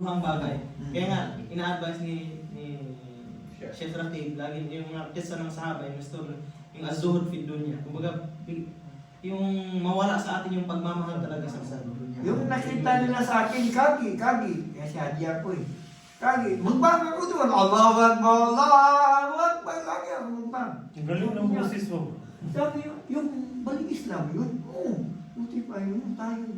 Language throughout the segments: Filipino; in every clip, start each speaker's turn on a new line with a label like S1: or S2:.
S1: Ang bagay. Kaya nga, ina-advise ni Sheikh Ratib, lagi yung mga kisa ng sahaba, yung gusto, yung az-zuhud fi dunya. Kumbaga, yung mawala sa atin yung pagmamahal talaga sa dunya.
S2: Yung nakita nila sa akin, kagi. Kaya si Haji ako eh. Kagi, magbang ako doon. Allahu Akbar, Allahu Akbar. Lagi ako magbang.
S3: Ang galing ng boses mo.
S2: Sabi yung balik Islam yun. Oo, buti pa yun. Tayo.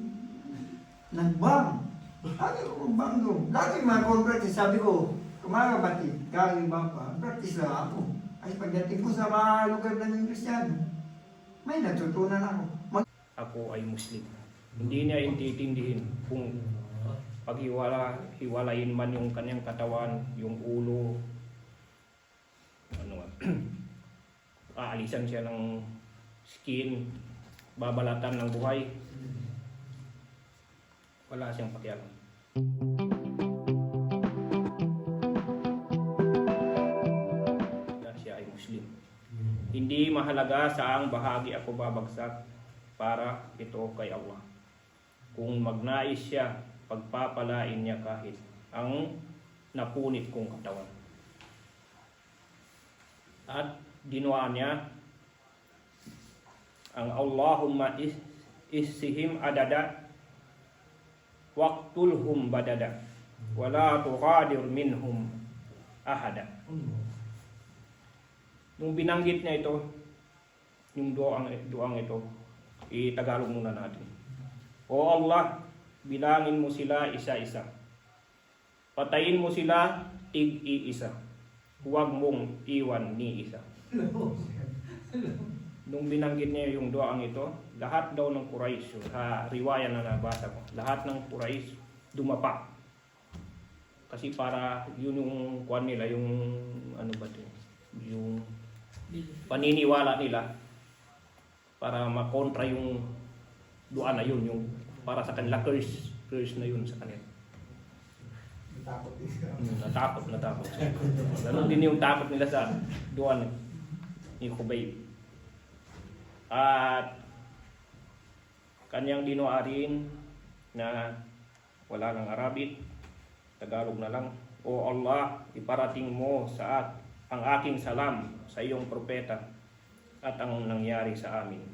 S2: Nagbang. Lagi ako magbang doon. Lagi mga convertis, sabi ko, mga kapatid, kagi ba pa, practice lang ako. Ay pagdating ko sa mga lugar ng Kristiyano, may natutunan ako.
S4: Ako ay Muslim. Hindi niya intindihin kung hiwalayin man yung kanyang katawan, yung ulo, aalisan siya ng skin, babalatan ng buhay. Wala siyang pakialam. Siya ay Muslim. Hindi mahalaga saang bahagi ako babagsak para ito kay Allah. Kung magnais siya, pagpapalain niya kahit ang napunit kong katawan. At dinuwa niya ang Allahumma isihim adada waqtulhum badada wala tuqadir minhum ahada. Nung binanggit niya ito, yung duang ito, i-Tagalog muna natin. O Allah, bilangin mo sila isa-isa. Patayin mo sila tig-iisa. Huwag mong iwan ni isa. Nung binanggit niya yung duang ito, lahat daw ng Quraysh, sa riwaya na nabasa ko, lahat ng Quraysh dumapa. Kasi para yun yung kuwan nila, yung ano ba ito, yung paniniwala nila para makontra yung dua na yun, yung para sa kanila curse na yun sa kanila. Natakot. Ganun din yung takot nila sa dua ni Khubayb. At kanyang dinuarin na wala ng Arabic, Tagalog na lang. O Allah, iparating mo ang aking salam sa iyong propeta at ang nangyari sa amin.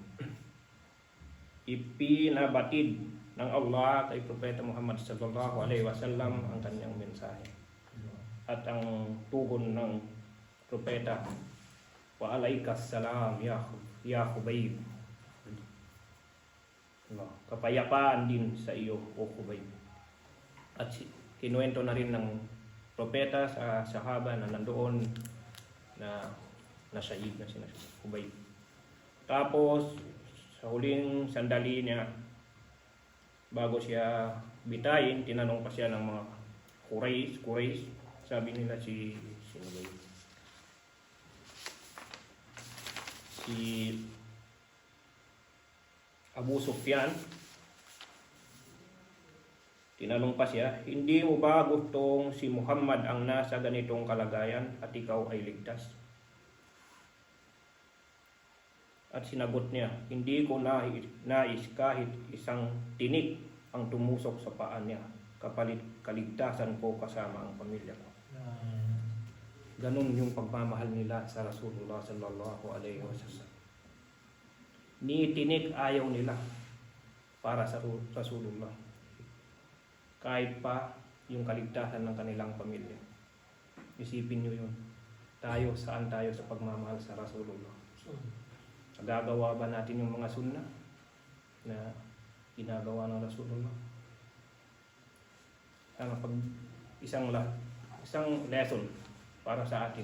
S4: Ipinabatid ng Allah kay Propeta Muhammad sallallahu alaihi wasallam ang kanyang mensahe. At ang tugon ng propeta, wa alaikas salam ya Khubayb. Kapayapaan din sa iyo, o Khubayb. At kinuwento na rin ng propeta sa sahaba na nandoon na nasyahid na si Khubayb. Tapos sa huling sandali niya, bago siya bitayin, tinanong pa siya ng mga Quraysh. Sabi nila si Abu Sufyan. Tinanong pa siya, hindi mo ba gustong si Muhammad ang nasa ganitong kalagayan at ikaw ay ligtas? At sinagot niya, hindi ko nais kahit isang tinik ang tumusok sa paa niya, kapalit kaligtasan ko kasama ang pamilya ko. Ganun yung pagmamahal nila sa Rasulullah sallallahu alaihi wasallam. Ni tinik ayaw nila para sa Rasulullah. Kahit pa yung kaligtasan ng kanilang pamilya. Isipin nyo yun. Saan tayo sa pagmamahal sa Rasulullah? Gagawa ba natin yung mga sunnah na ginagawa ng Rasulullah? Sana pag isang lesson para sa atin.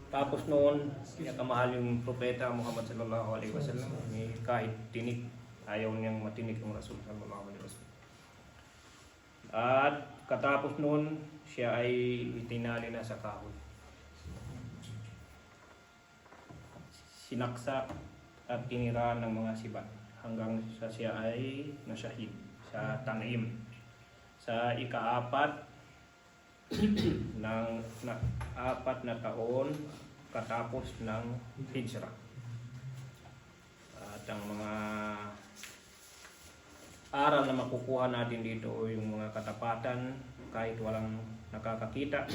S4: Tapos noon, pinakamahal yung propeta Muhammad sallallahu alaihi wasallam, kahit tinik, ayaw niyang matinik yung Rasul sallallahu alaihi wasallam. At katapos noon, siya ay itinali na sa kahoy. Sinaksak at tinira ng mga sibat hanggang sa siya ay nasyahid sa Tanim. Sa ika-4 ng 4 na taon katapos ng Hijrah. At ang mga aral na makukuha natin dito o yung mga katapatan kahit walang nakakakita.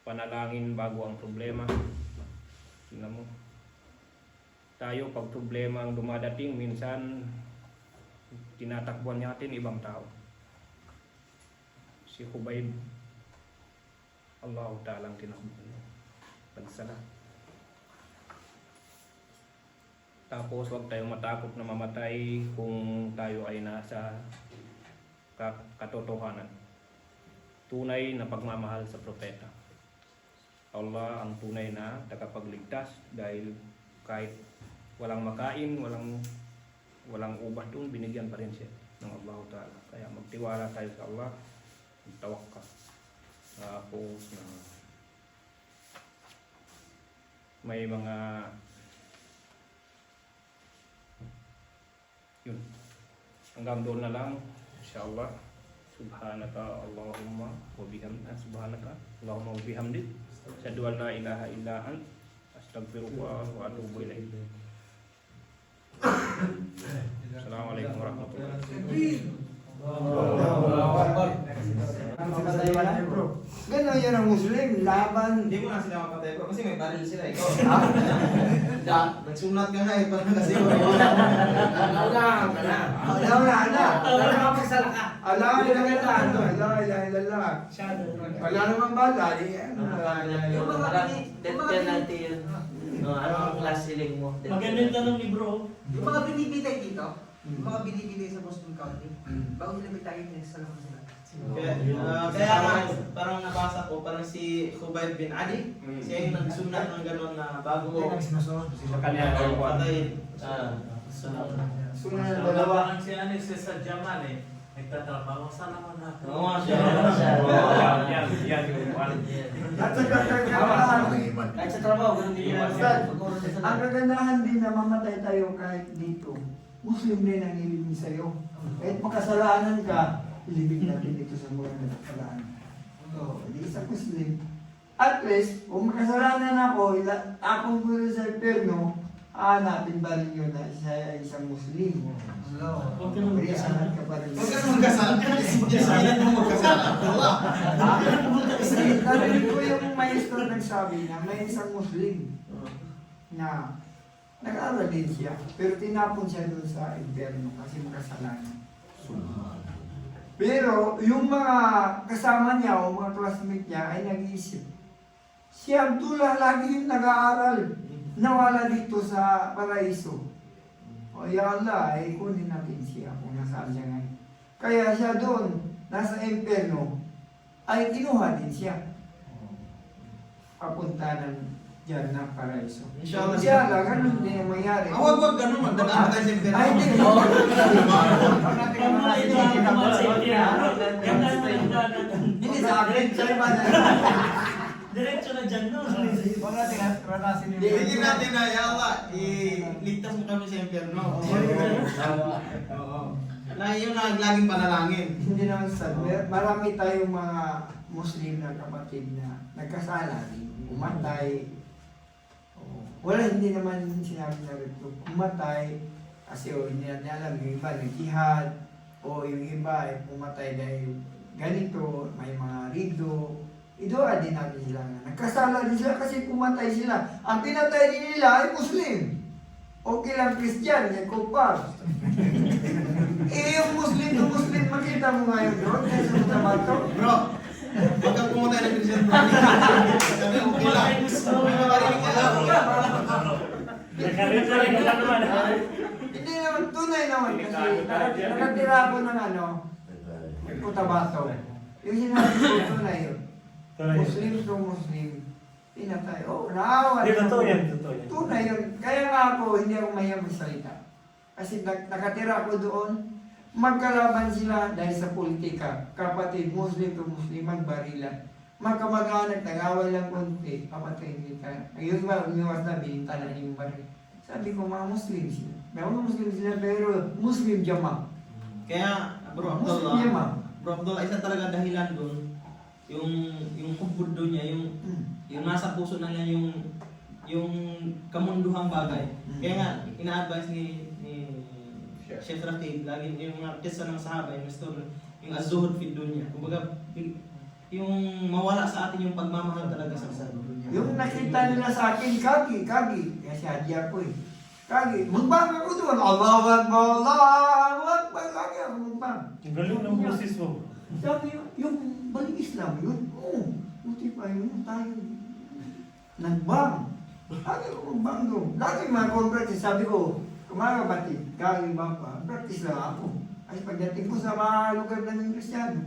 S4: Panalangin bago ang problema. Tingnan mo. Tayo pag problema ang dumadating, minsan tinatakbuhan natin ibang tao. Si Khubayb, Allah Ta'ala ang tinakbuhan niya. Pagsala. Tapos huwag tayong matakot na mamatay kung tayo ay nasa katotohanan. Tunay na pagmamahal sa propeta. Allah ang tunay na tagapagligtas dahil kahit walang makain, walang ubas doon, binigyan pa rin siya ng Allah Ta'ala. Kaya magtiwala tayo sa Allah, magtawakkal. Tapos na may mga yun. Hanggang doon na lang, insyaAllah. Subhanaka Allahumma wa bihamdika, subhanaka Allahumma wa bihamdik, asyhadu an la ilaha illa ant, astaghfiruka wa atubu ilaik. Assalamualaikum warahmatullahi wabarakatuh.
S2: Ganon yan ang Muslim, laban.
S1: Hindi mo na sila mapatay bro, kasi may baril sila ikaw. Nagsunat ka na eh, parang kasi
S2: Wala na.
S3: Nakakapagsala ka.
S2: Allah ilallah. Wala namang bala.
S3: Yung mga
S5: Death penalty yun. No, anong class ceiling mo?
S6: Magandang tanong ni bro.
S3: yung mga binibitay dito, yung mga binibitay sa Muslim country, bago sila bitayin, sa lang sila.
S1: Kaya parang nabasa ko, parang si Khubayb bin Ali, siya yung nagsunat ng gano'n na bago
S4: Sa kanya ay
S1: patayin.
S2: Sunod na
S6: Dalawa
S2: dalawa.
S6: ang si Anis sa Jaman eh. Nagtatrabaho sa naman natin.
S1: Oo nga siya.
S4: yan yung one.
S2: At sa kagandahan,
S5: Kahit sa trabaho, ganun din yung
S2: ang kagandahan din na mamatay tayo kahit dito. Muslim din ang ilibig sa'yo. Kahit makasalanan ka, ilibig natin dito sa mga nagkakalaan. So, hindi isang Muslim. At least, kung makasalanan ako, akong guro sa impyerno, hanapin ba rin yun na siya ay isang Muslim?
S6: Huwag ka naman
S2: Riyasahan ka pa rin.
S1: Huwag ka naman magkasal. Sabihin mo magkasal. Wala.
S2: Kasi narinig ko yung maestro nagsabi na may isang Muslim na nag-aaral din siya, pero tinapon siya doon sa impyerno kasi makasalanan. Pero yung mga kasama niya o mga classmate niya ay nag-iisip, si Abdullah lagi yung nag-aaral, nawala dito sa paraiso. O ya Allah, ay kunin natin siya kung nasaan siya ngayon. Kaya siya doon, nasa impyerno, ay kinuha din siya. Papunta ng dyan ng paraiso.
S1: Inshallah.
S2: Siya lang, ganun din ang mangyari.
S1: Huwag ganun, magdadaan tayo sa impyerno.
S2: Ay, hindi. Hindi sa akin, sa iba na.
S6: Diretso na dyan no.
S1: Bigyan natin na, ya Allah, iligtas mo kami sa impyerno. Oo. Na yun ang laging panalangin.
S2: Hindi naman sa marami tayong mga Muslim na kapatid na nagkasala din. Umatay. Wala, hindi naman sinabi na rito. Umatay kasi hindi natin alam yung iba nag-jihad o yung iba ay pumatay dahil ganito, may mga rido. Idua din natin sila na nagkasala din sila kasi pumatay sila. Ang pinatay din nila ay Muslim. Okay lang Christian, yan kupar. Yung Muslim to Muslim, makita mo ngayon doon, kaya sa Tabato.
S1: Bro, pagka pumunta ng Christian bro, sabi okay lang. Makarinig ka lang.
S2: Hindi naman, tunay naman kasi nakatira ako ng Cotabato. Yung sinabi ko, tunay yun. Muslim to Muslim, pinatay. Oh, naawa. Tunay yun. Kaya nga ako, hindi ako mayang magsalita. Kasi nakatira ako doon, magkalaban sila dahil sa politika. Kapatid, Muslim to Muslim, magbarilan. Magkamag-anak, nag-away lang konti, papatayin kita. Ngayon ba, umiwas na, bininta na yung baril. Sabi ko, mga Muslim sila. May mga Muslim sila, pero Muslim Jama.
S1: Kaya, bro
S2: Muslim
S1: Abdullah,
S2: Jama.
S1: isa talaga dahilan doon, yung hubod doon niya, yung nasa puso na niya yung kamunduhang bagay. Kaya nga, ina-advise ni Sheikh Ratib, lagi yung mga kisa ng sahaba, yung story, yung az-zuhud fi dunya. Kumbaga, yung mawala sa atin yung pagmamahal talaga sa mundo.
S2: Yung nakita nila sa akin, kagi. Kaya si Hadi ako eh. Kagi, magbang ako doon. Allahu Akbar, Allahu Akbar. Kagi ako magbang.
S6: Ang galing ng boses mo.
S2: Sabi yung balik Islam yun. Oo, buti pa yun. Tayo nagbang. Kagi ako magbang doon. Lagi mga converts, sabi ko, mga kapatid, kagi ba pa, practice lang ako. Ay pagdating ko sa mga lugar ng Kristiyano,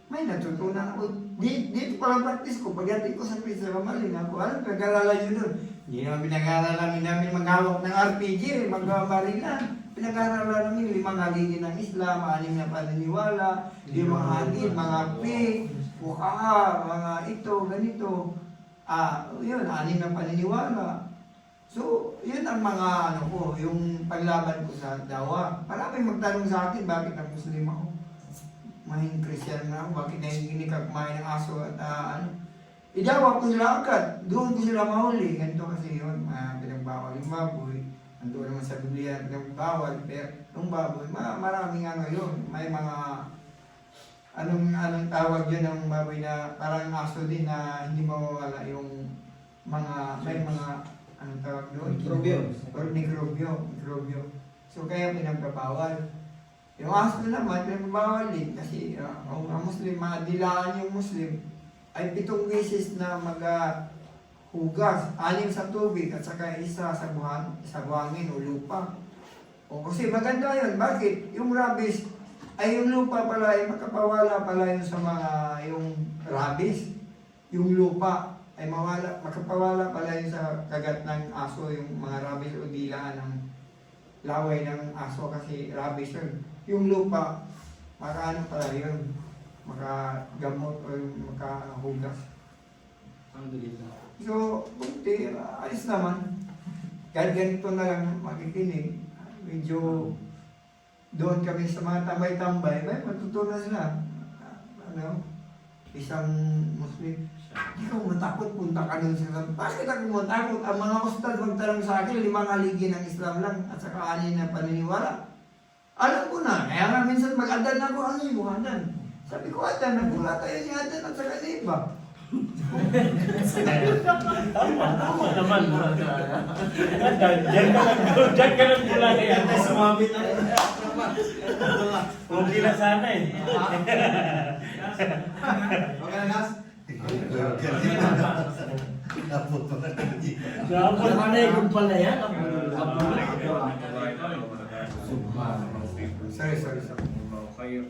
S2: may natutunan ako. Dito pala practice ko. Pagdating ko sa Kristiyano, maling ako. Alam, nag-alala yun doon. Hindi naman pinag-aaralan namin maghawak ng RPG, mag-maril na. Pinag-aaralan namin 5 haligi ng Islam, 6 na paniniwala, 5 hadith, mga bukaa, mga ito, ganito. Yun, 6 na paniniwala. So, yun ang mga ano ko, yung paglaban ko sa dawa. Maraming magtanong sa akin, bakit ang Muslim ako? Mahing Christian na ako, bakit nahihinig ka kumain ng aso at ano? Idawa ko sila agad, doon ko sila mahuli. Ganito kasi yun, pinagbawal yung baboy. Nandoon naman sa Biblia, pinagbawal, pero yung baboy, maraming ano yun. May mga, anong tawag yun ng baboy na parang aso din na hindi mawawala yung mga, may mga, anong tawag doon?
S1: Mikrobyo.
S2: Or mikrobyo. So kaya pinagbabawal. Yung aso naman, pinagbabawal din kasi ang Muslim, dilaan yung Muslim ay 7 beses na maghugas, 6 sa tubig at saka 1 sa buhangin o lupa. O kasi maganda yun. Bakit? Yung rabies ay yung lupa pala ay makapawala pala yun sa mga yung rabies. Yung lupa ay makapawala pala yun sa kagat ng aso, yung mga rabies o dilaan ng laway ng aso kasi rabies yun. Yung lupa, makaano pala yun, makagamot o makahugas.
S1: Alhamdulillah.
S2: So, kunti, ayos naman. Kahit ganito na lang makikinig, medyo doon kami sa mga tambay-tambay, may matutunan sila. Isang Muslim, hindi ka matakot, punta ka doon sa bakit ako matakot? Ang mga ustad magtanong sa akin, 5 haligi ng Islam lang at saka 6 na paniniwala. Alam ko na, kaya nga minsan mag-adan ako, ano yung adan? Sabi ko, adan, nagmula tayo ni adan at saka ni iba.
S6: Tama naman. Diyan ka lang mula na yan.
S1: Ay, sumabit na.
S6: Okay na sana eh.
S1: Okay na, Nas?
S5: Namanay pala yan.
S2: Sorry.
S4: Kayo.